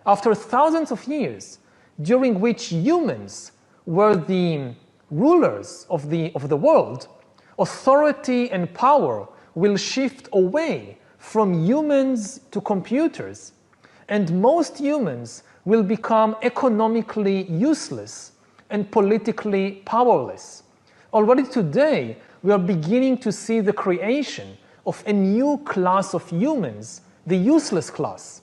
After thousands of years, during which humans were the rulers of the world, authority and power will shift away from humans to computers, and most humans will become economically useless and politically powerless. Already today, we are beginning to see the creation of a new class of humans, the useless class.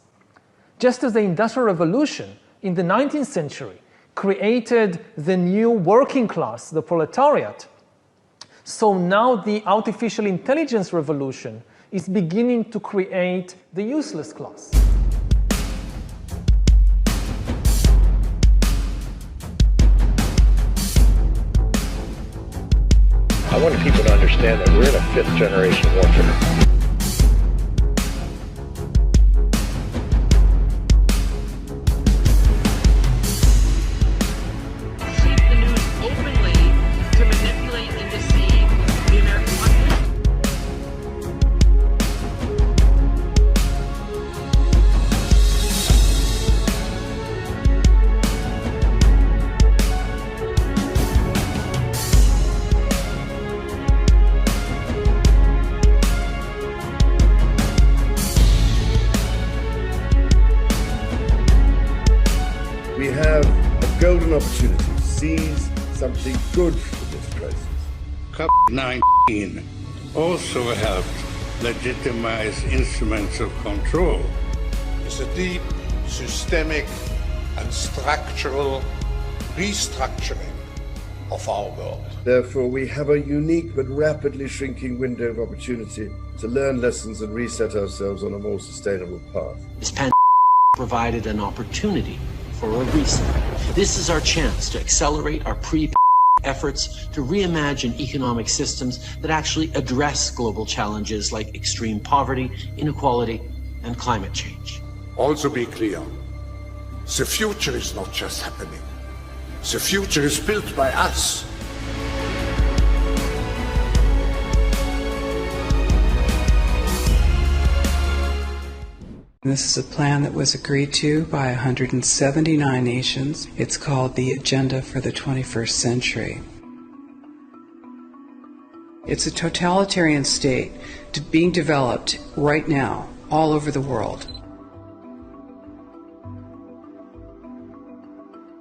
Just as the Industrial Revolution in the 19th century created the new working class, the proletariat, so now the artificial intelligence revolution is beginning to create the useless class. I wanted people to understand that we're in a fifth generation warfare. We have a golden opportunity to seize something good from this crisis. COVID-19 also helped legitimize instruments of control. It's a deep, systemic, and structural restructuring of our world. Therefore, we have a unique but rapidly shrinking window of opportunity to learn lessons and reset ourselves on a more sustainable path. This pandemic provided an opportunity for a reset. This is our chance to accelerate our efforts to reimagine economic systems that actually address global challenges like extreme poverty, inequality, and climate change. Also be clear, the future is not just happening. The future is built by us. This is a plan that was agreed to by 179 nations. It's called the Agenda for the 21st Century. It's a totalitarian state being developed right now all over the world.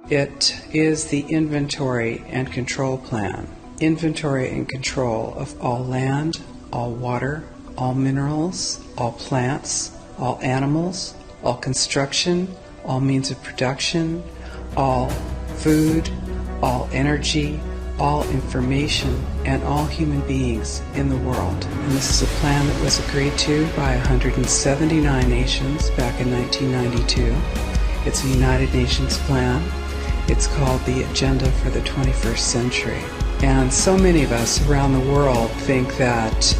It is the inventory and control plan. Inventory and control of all land, all water, all minerals, all plants, all animals, all construction, all means of production, all food, all energy, all information, and all human beings in the world. And this is a plan that was agreed to by 179 nations back in 1992. It's a United Nations plan. It's called the Agenda for the 21st Century. And so many of us around the world think that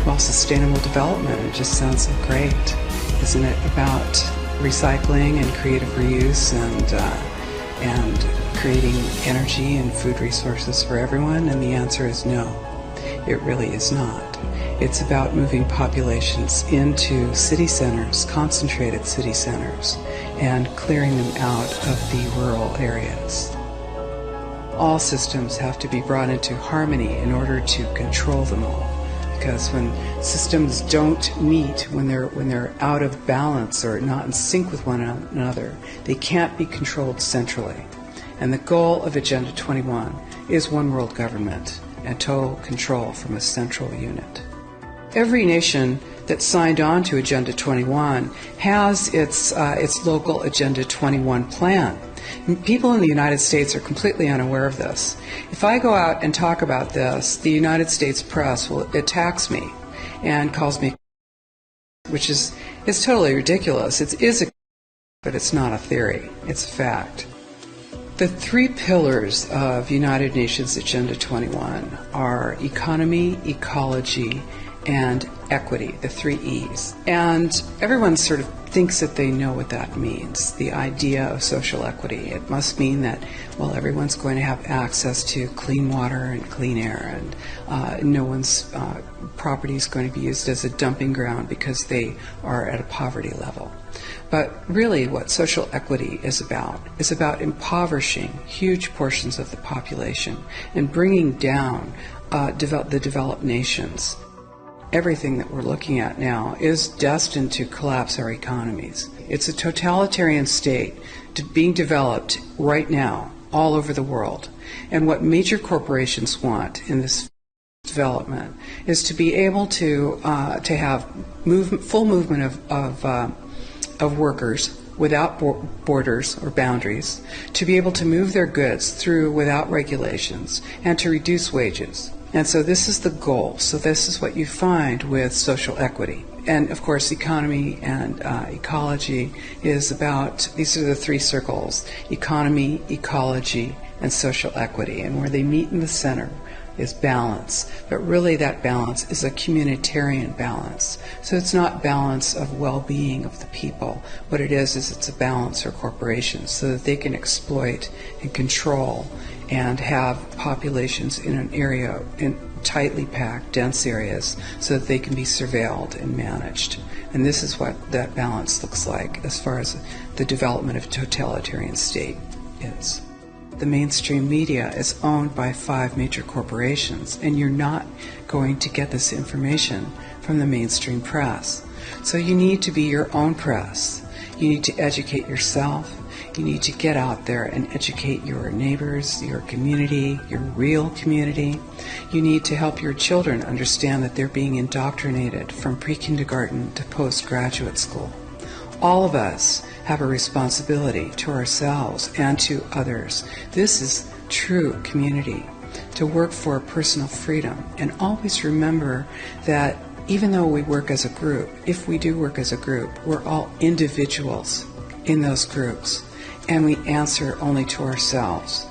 well, sustainable development, it just sounds so great. Isn't it about recycling and creative reuse and creating energy and food resources for everyone? And the answer is no, it really is not. It's about moving populations into city centers, concentrated city centers, and clearing them out of the rural areas. All systems have to be brought into harmony in order to control them all. Because when systems don't meet, when they're out of balance or not in sync with one another, they can't be controlled centrally. And the goal of Agenda 21 is one world government and total control from a central unit. Every nation that signed on to Agenda 21 has its local Agenda 21 plan. People in the United States are completely unaware of this. If I go out and talk about this, the United States press attacks me and calls me, which is totally ridiculous. It is but it's not a theory. It's a fact. The three pillars of United Nations Agenda 21 are economy, ecology, and equity, the 3 E's. And everyone sort of thinks that they know what that means, the idea of social equity. It must mean that, well, everyone's going to have access to clean water and clean air, and no one's property is going to be used as a dumping ground because they are at a poverty level. But really what social equity is about impoverishing huge portions of the population and bringing down the developed nations. Everything that we're looking at now is destined to collapse our economies. It's a totalitarian state being developed right now all over the world. And what major corporations want in this development is to be able to have full movement of workers without borders or boundaries, to be able to move their goods through without regulations, and to reduce wages. And so this is the goal. So this is what you find with social equity. And of course, economy and ecology is about, these are the 3 circles: economy, ecology, and social equity. And where they meet in the center is balance. But really that balance is a communitarian balance. So it's not balance of well-being of the people. What it is it's a balance for corporations so that they can exploit and control and have populations in an area, in tightly packed, dense areas, so that they can be surveilled and managed. And this is what that balance looks like as far as the development of a totalitarian state is. The mainstream media is owned by 5 major corporations, and you're not going to get this information from the mainstream press. So you need to be your own press. You need to educate yourself. You need to get out there and educate your neighbors, your community, your real community. You need to help your children understand that they're being indoctrinated from pre-kindergarten to postgraduate school. All of us have a responsibility to ourselves and to others. This is true community, to work for personal freedom. And always remember that even though we work as a group, if we do work as a group, we're all individuals in those groups, and we answer only to ourselves.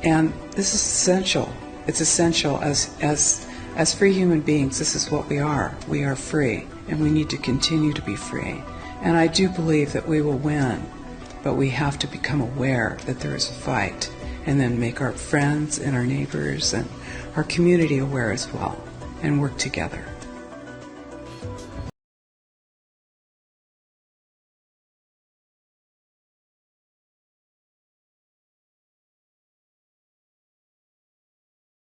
And this is essential. It's essential as free human beings. This is what we are. We are free, and we need to continue to be free. And I do believe that we will win, but we have to become aware that there is a fight, and then make our friends and our neighbors and our community aware as well, and work together.